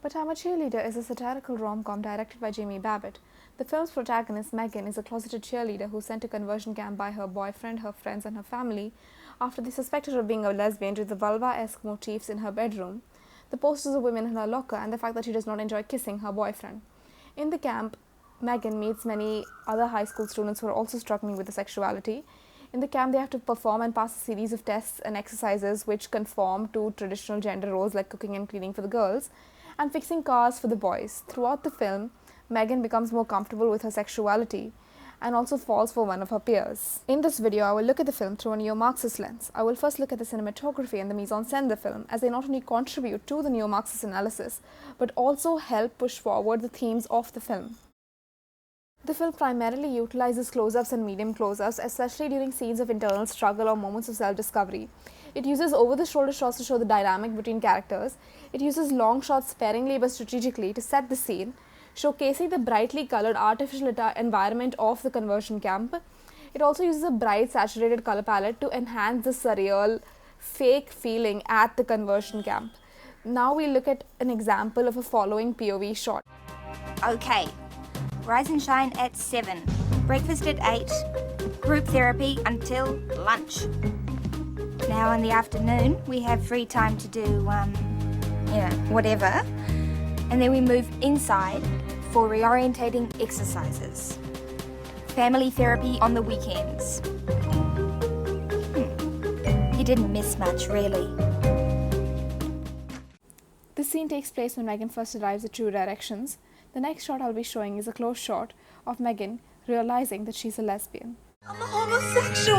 But I'm a Cheerleader is a satirical rom-com directed by Jamie Babbitt. The film's protagonist, Megan, is a closeted cheerleader who's sent to conversion camp by her boyfriend, her friends, and her family after they suspect her of being a lesbian due to the vulva-esque motifs in her bedroom, the posters of women in her locker, and the fact that she does not enjoy kissing her boyfriend. In the camp, Megan meets many other high school students who are also struggling with the sexuality. In the camp, they have to perform and pass a series of tests and exercises which conform to traditional gender roles like cooking and cleaning for the girls and fixing cars for the boys. Throughout the film, Megan becomes more comfortable with her sexuality and also falls for one of her peers. In this video, I will look at the film through a neo-Marxist lens. I will first look at the cinematography and the mise-en-scène of the film, as they not only contribute to the neo-Marxist analysis, but also help push forward the themes of the film. The film primarily utilizes close-ups and medium close-ups, especially during scenes of internal struggle or moments of self-discovery. It uses over-the-shoulder shots to show the dynamic between characters. It uses long shots sparingly but strategically to set the scene, showcasing the brightly colored artificial environment of the conversion camp. It also uses a bright saturated color palette to enhance the surreal, fake feeling at the conversion camp. Now we look at an example of a following POV shot. Okay, rise and shine at 7, breakfast at 8, group therapy until lunch. Now in the afternoon we have free time to do, whatever. And then we move inside for reorientating exercises. Family therapy on the weekends. You didn't miss much, really. This scene takes place when Megan first arrives at True Directions. The next shot I'll be showing is a close shot of Megan realizing that she's a lesbian. I'm a homosexual!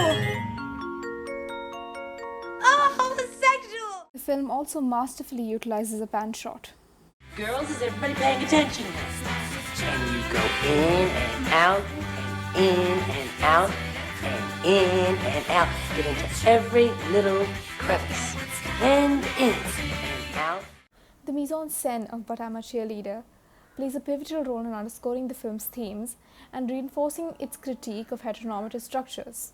I'm a homosexual! The film also masterfully utilizes a pan shot. Girls, is everybody paying attention? And you go in and out, and in and out, and in and out. Get into every little crevice. And in and out. The mise-en-scène of But I'm a Cheerleader plays a pivotal role in underscoring the film's themes and reinforcing its critique of heteronormative structures.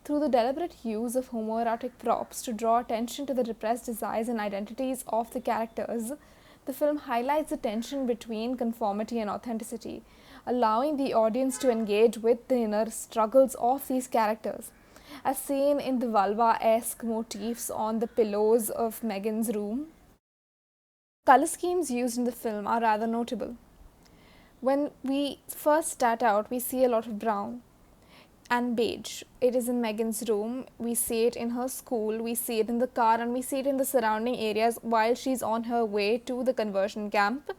Through the deliberate use of homoerotic props to draw attention to the repressed desires and identities of the characters, the film highlights the tension between conformity and authenticity, allowing the audience to engage with the inner struggles of these characters, as seen in the vulva-esque motifs on the pillows of Megan's room. Color schemes used in the film are rather notable. When we first start out, we see a lot of brown and beige. It is in Megan's room, we see it in her school, we see it in the car, and we see it in the surrounding areas while she's on her way to the conversion camp.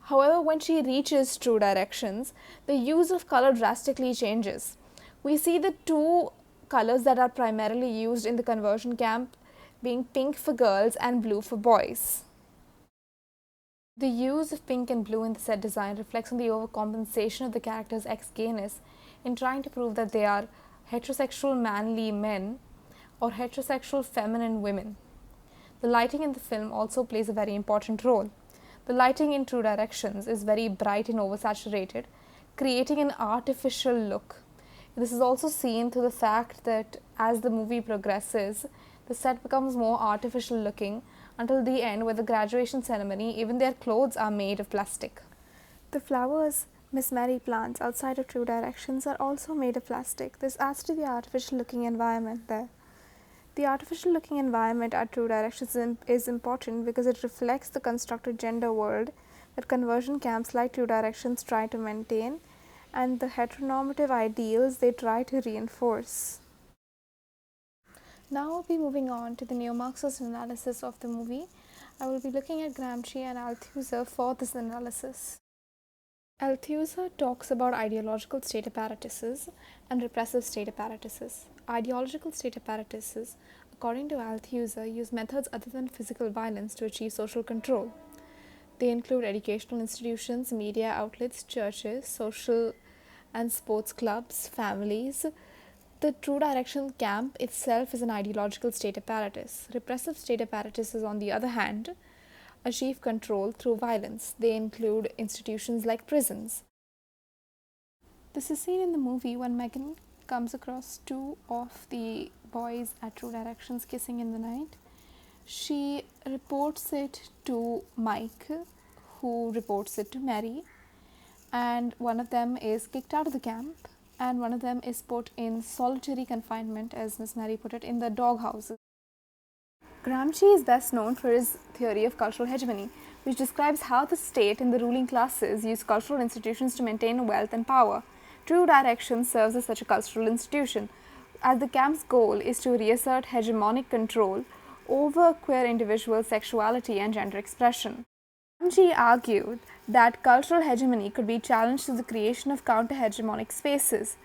However, when she reaches True Directions, the use of color drastically changes. We see the two colors that are primarily used in the conversion camp being pink for girls and blue for boys. The use of pink and blue in the set design reflects on the overcompensation of the characters' ex-gayness in trying to prove that they are heterosexual manly men or heterosexual feminine women. The lighting in the film also plays a very important role. The lighting in True Directions is very bright and oversaturated, creating an artificial look. This is also seen through the fact that as the movie progresses, the set becomes more artificial looking until the end, where the graduation ceremony, even their clothes are made of plastic. The flowers Miss Mary plants outside of True Directions are also made of plastic. This adds to the artificial looking environment there. The artificial looking environment at True Directions is important because it reflects the constructed gender world that conversion camps like True Directions try to maintain and the heteronormative ideals they try to reinforce. Now we'll be moving on to the neo-Marxist analysis of the movie. I will be looking at Gramsci and Althusser for this analysis. Althusser talks about ideological state apparatuses and repressive state apparatuses. Ideological state apparatuses, according to Althusser, use methods other than physical violence to achieve social control. They include educational institutions, media outlets, churches, social and sports clubs, families. The True Direction camp itself is an ideological state apparatus. Repressive state apparatuses, on the other hand, achieve control through violence. They include institutions like prisons. This is seen in the movie when Megan comes across two of the boys at True Directions kissing in the night. She reports it to Mike, who reports it to Mary, and one of them is kicked out of the camp, and one of them is put in solitary confinement, as Miss Mary put it, in the doghouse. Gramsci is best known for his theory of cultural hegemony, which describes how the state and the ruling classes use cultural institutions to maintain wealth and power. True Direction serves as such a cultural institution, as the camp's goal is to reassert hegemonic control over queer individual sexuality and gender expression. Gramsci argued that cultural hegemony could be challenged through the creation of counter-hegemonic spaces.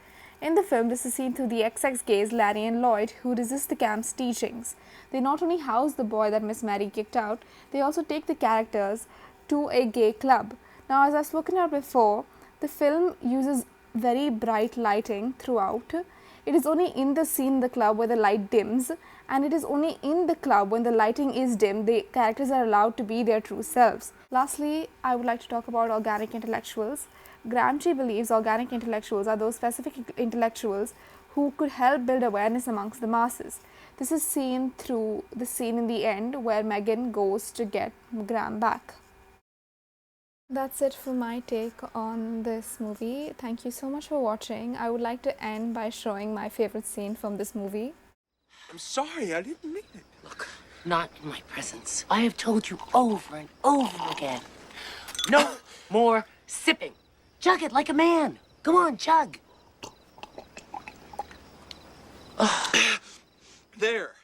In the film, this is seen through the XX gays Larry and Lloyd, who resist the camp's teachings. They not only house the boy that Miss Mary kicked out, they also take the characters to a gay club. Now, as I've spoken about before, the film uses very bright lighting throughout. It is only in the scene in the club where the light dims, and it is only in the club when the lighting is dim the characters are allowed to be their true selves. Lastly, I would like to talk about organic intellectuals. Gramsci believes organic intellectuals are those specific intellectuals who could help build awareness amongst the masses. This is seen through the scene in the end where Megan goes to get Graham back. That's it for my take on this movie. Thank you so much for watching. I would like to end by showing my favorite scene from this movie. I'm sorry, I didn't mean it. Look, not in my presence. I have told you over and over again. No more sipping. Chug it like a man. Come on, chug. There.